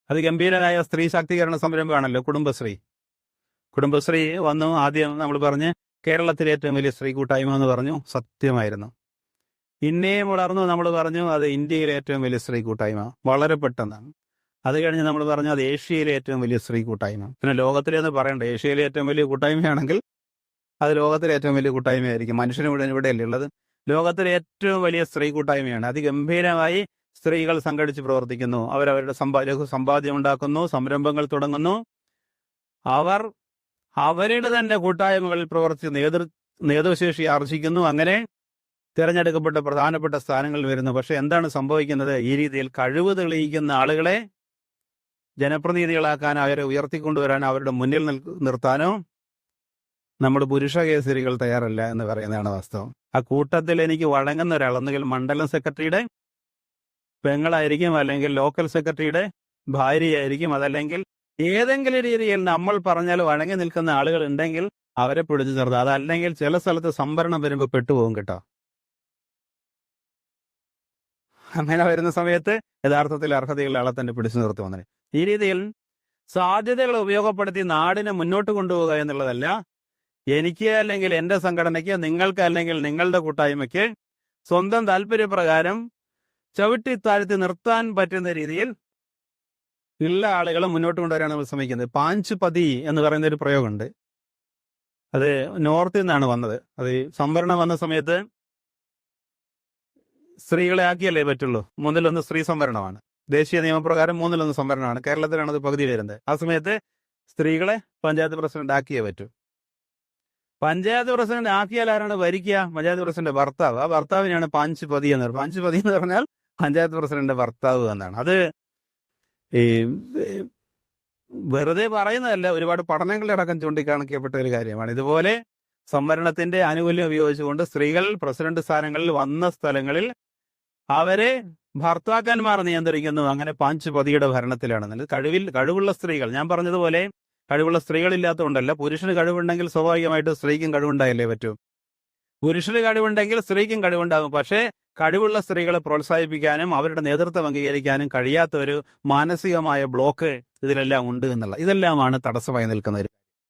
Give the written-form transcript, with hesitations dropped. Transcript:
അതിഗംഭീരനായ സ്ത്രീ ശാക്തീകരണ സംരംഭമാണല്ലോ കുടുംബശ്രീ. കുടുംബശ്രീ വന്നു. ആദ്യം നമ്മൾ പറഞ്ഞ് കേരളത്തിലെ ഏറ്റവും വലിയ സ്ത്രീ കൂട്ടായ്മ എന്ന് പറഞ്ഞു. സത്യമായിരുന്നു. പിന്നെയും വളർന്നു നമ്മൾ പറഞ്ഞു അത് ഇന്ത്യയിലെ ഏറ്റവും വലിയ സ്ത്രീ കൂട്ടായ്മ. വളരെ പെട്ടെന്നാണ്. അത് കഴിഞ്ഞ് നമ്മൾ പറഞ്ഞു അത് ഏഷ്യയിലെ ഏറ്റവും വലിയ സ്ത്രീ കൂട്ടായ്മ. പിന്നെ ലോകത്തിലെന്ന് പറയണ്ട, ഏഷ്യയിലെ ഏറ്റവും വലിയ കൂട്ടായ്മയാണെങ്കിൽ അത് ലോകത്തിലെ ഏറ്റവും വലിയ കൂട്ടായ്മയായിരിക്കും. മനുഷ്യന് മുഴുവൻ ഇവിടെയല്ലേ ഉള്ളത്. ലോകത്തിലെ ഏറ്റവും വലിയ സ്ത്രീ കൂട്ടായ്മയാണ്. അതിഗംഭീരമായി സ്ത്രീകൾ സംഘടിച്ച് പ്രവർത്തിക്കുന്നു. അവരവരുടെ സമ്പാദ്യം ഉണ്ടാക്കുന്നു, സംരംഭങ്ങൾ തുടങ്ങുന്നു. അവർ അവരുടെ തന്നെ കൂട്ടായ്മകളിൽ പ്രവർത്തിച്ച് നേതൃശേഷി ആർജിക്കുന്നു. അങ്ങനെ തിരഞ്ഞെടുക്കപ്പെട്ട പ്രധാനപ്പെട്ട സ്ഥാനങ്ങളിൽ വരുന്നു. പക്ഷെ എന്താണ് സംഭവിക്കുന്നത്? ഈ രീതിയിൽ കഴിവ് തെളിയിക്കുന്ന ആളുകളെ ജനപ്രതിനിധികളാക്കാനോ അവരെ ഉയർത്തിക്കൊണ്ടുവരാനോ അവരുടെ മുന്നിൽ നിർത്താനോ നമ്മുടെ പുരുഷ കേസരികൾ തയ്യാറല്ല എന്ന് പറയുന്നതാണ് വാസ്തവം. ആ കൂട്ടത്തിൽ എനിക്ക് വഴങ്ങുന്ന ഒരാൾ ഒന്നുകിൽ മണ്ഡലം സെക്രട്ടറിയുടെ പെങ്ങളായിരിക്കും, അല്ലെങ്കിൽ ലോക്കൽ സെക്രട്ടറിയുടെ ഭാര്യയായിരിക്കും, അതല്ലെങ്കിൽ ഏതെങ്കിലും രീതിയിൽ നമ്മൾ പറഞ്ഞാൽ വഴങ്ങി നിൽക്കുന്ന ആളുകൾ ഉണ്ടെങ്കിൽ അവരെ പിടിച്ചു നിർത്തുക. അതല്ലെങ്കിൽ ചില സ്ഥലത്ത് സംവരണം വരുമ്പോൾ പെട്ടുപോകും കേട്ടോ. അങ്ങനെ വരുന്ന സമയത്ത് യഥാർത്ഥത്തിൽ അർഹതയുള്ള ആളെ തന്നെ പിടിച്ചു നിർത്തുമെന്ന്. ഈ രീതിയിൽ സാധ്യതകൾ ഉപയോഗപ്പെടുത്തി നാടിനെ മുന്നോട്ട് കൊണ്ടുപോകുക എന്നുള്ളതല്ല. എനിക്ക് അല്ലെങ്കിൽ എൻ്റെ സംഘടനയ്ക്ക്, നിങ്ങൾക്ക് അല്ലെങ്കിൽ നിങ്ങളുടെ കൂട്ടായ്മയ്ക്ക് സ്വന്തം താല്പര്യപ്രകാരം ചവിട്ടിത്താഴ്ത്തി നിർത്താൻ പറ്റുന്ന രീതിയിൽ ഉള്ള ആളുകളെ മുന്നോട്ട് കൊണ്ടുവരാൻ നമ്മൾ ശ്രമിക്കുന്നത്. പാഞ്ച് പതി എന്ന് പറയുന്ന ഒരു പ്രയോഗമുണ്ട്. അത് നോർത്തിൽ നിന്നാണ് വന്നത്. അത് സംവരണം വന്ന സമയത്ത് സ്ത്രീകളെ ആക്കിയല്ലേ പറ്റുള്ളൂ. 1/3 സ്ത്രീ സംവരണമാണ്. ദേശീയ നിയമപ്രകാരം 1/3 സംവരണമാണ്. കേരളത്തിലാണ് അത് പകുതി വരുന്നത്. ആ സമയത്ത് സ്ത്രീകളെ പഞ്ചായത്ത് പ്രസിഡന്റ് ആക്കിയേ പറ്റൂ. പഞ്ചായത്ത് പ്രസിഡന്റ് ആക്കിയാൽ ആരാണ് ഭരിക്കുക? പഞ്ചായത്ത് പ്രസിഡന്റ് ഭർത്താവ്. ആ ഭർത്താവിനെയാണ് പാഞ്ച് പതി എന്ന് പറയുന്നത്. പാഞ്ച് പതി എന്ന് പറഞ്ഞാൽ പഞ്ചായത്ത് പ്രസിഡന്റ് ഭർത്താവ് എന്നാണ്. അത് ഈ വെറുതെ പറയുന്നതല്ല, ഒരുപാട് പഠനങ്ങളടക്കം ചൂണ്ടിക്കാണിക്കപ്പെട്ട ഒരു കാര്യമാണ്. ഇതുപോലെ സംവരണത്തിന്റെ ആനുകൂല്യം ഉപയോഗിച്ചുകൊണ്ട് സ്ത്രീകൾ പ്രസിഡന്റ് സ്ഥാനങ്ങളിൽ വന്ന സ്ഥലങ്ങളിൽ അവരെ ഭർത്താക്കന്മാർ നിയന്ത്രിക്കുന്നു. അങ്ങനെ പാഞ്ച് പതിയുടെ ഭരണത്തിലാണ്. കഴിവുള്ള സ്ത്രീകൾ, ഞാൻ പറഞ്ഞതുപോലെ കഴിവുള്ള സ്ത്രീകളില്ലാത്തതുകൊണ്ടല്ല. പുരുഷന് കഴിവുണ്ടെങ്കിൽ സ്വാഭാവികമായിട്ട് സ്ത്രീക്കും കഴിവുണ്ടായല്ലേ പറ്റൂ. പുരുഷന് കഴിവുണ്ടെങ്കിൽ സ്ത്രീക്കും കഴിവുണ്ടാകും. പക്ഷേ കഴിവുള്ള സ്ത്രീകളെ പ്രോത്സാഹിപ്പിക്കാനും അവരുടെ നേതൃത്വം അംഗീകരിക്കാനും കഴിയാത്ത ഒരു മാനസികമായ ബ്ലോക്ക് ഇതിലെല്ലാം ഉണ്ട് എന്നുള്ള, ഇതെല്ലാമാണ് തടസ്സമായി നിൽക്കുന്ന ഒരു